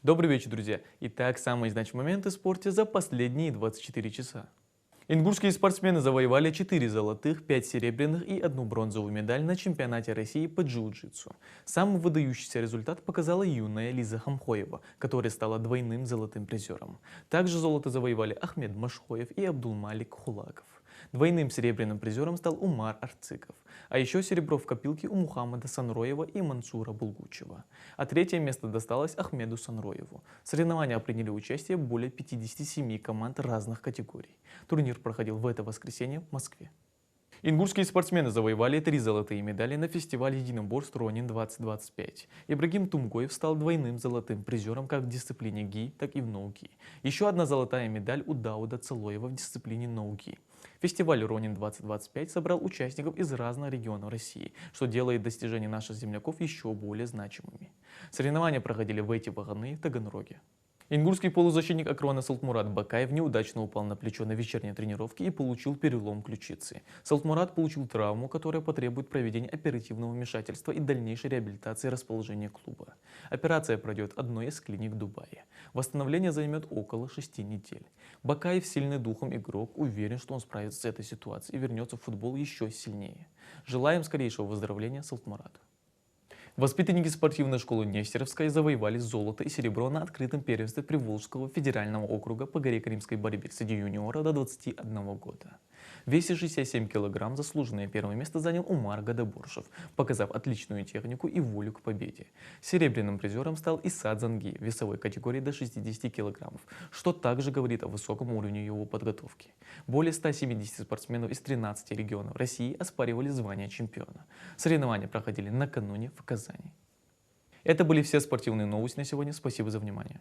Добрый вечер, друзья! Итак, самые значимые моменты в спорте за последние 24 часа. Ингушские спортсмены завоевали 4 золотых, 5 серебряных и 1 бронзовую медаль на чемпионате России по джиу-джитсу. Самый выдающийся результат показала юная Лиза Хамхоева, которая стала двойным золотым призером. Также золото завоевали Ахмед Машхоев и Абдулмалик Хулаков. Двойным серебряным призером стал Умар Арциков. А еще серебро в копилке у Мухаммада Санроева и Мансура Булгучева. А третье место досталось Ахмеду Санроеву. В соревнованиях приняли участие более 57 команд разных категорий. Турнир проходил в это воскресенье в Москве. Ингушские спортсмены завоевали 3 золотые медали на фестивале единоборств Ронин-2025. Ибрагим Тумгоев стал двойным золотым призером как в дисциплине ги, так и в ноу-ги. Еще одна золотая медаль у Дауда Целоева в дисциплине ноу-ги. Фестиваль Ронин-2025 собрал участников из разных регионов России, что делает достижения наших земляков еще более значимыми. Соревнования проходили в эти выходные в Таганроге. Ингушский полузащитник Акрона Салтмурат Бакаев неудачно упал на плечо на вечерней тренировке и получил перелом ключицы. Салтмурат получил травму, которая потребует проведения оперативного вмешательства и дальнейшей реабилитации расположения клуба. Операция пройдет в одной из клиник в Дубае. Восстановление займет около 6 недель. Бакаев, сильный духом игрок, уверен, что он справится с этой ситуацией и вернется в футбол еще сильнее. Желаем скорейшего выздоровления Салтмурату. Воспитанники спортивной школы Нестеровской завоевали золото и серебро на открытом первенстве Приволжского федерального округа по греко-римской борьбе среди юниоров до 21 года. В весе 67 кг заслуженное первое место занял Умар Гадаборшев, показав отличную технику и волю к победе. Серебряным призером стал Исад Занги в весовой категории до 60 кг, что также говорит о высоком уровне его подготовки. Более 170 спортсменов из 13 регионов России оспаривали звание чемпиона. Соревнования проходили накануне в Казани. Это были все спортивные новости на сегодня. Спасибо за внимание.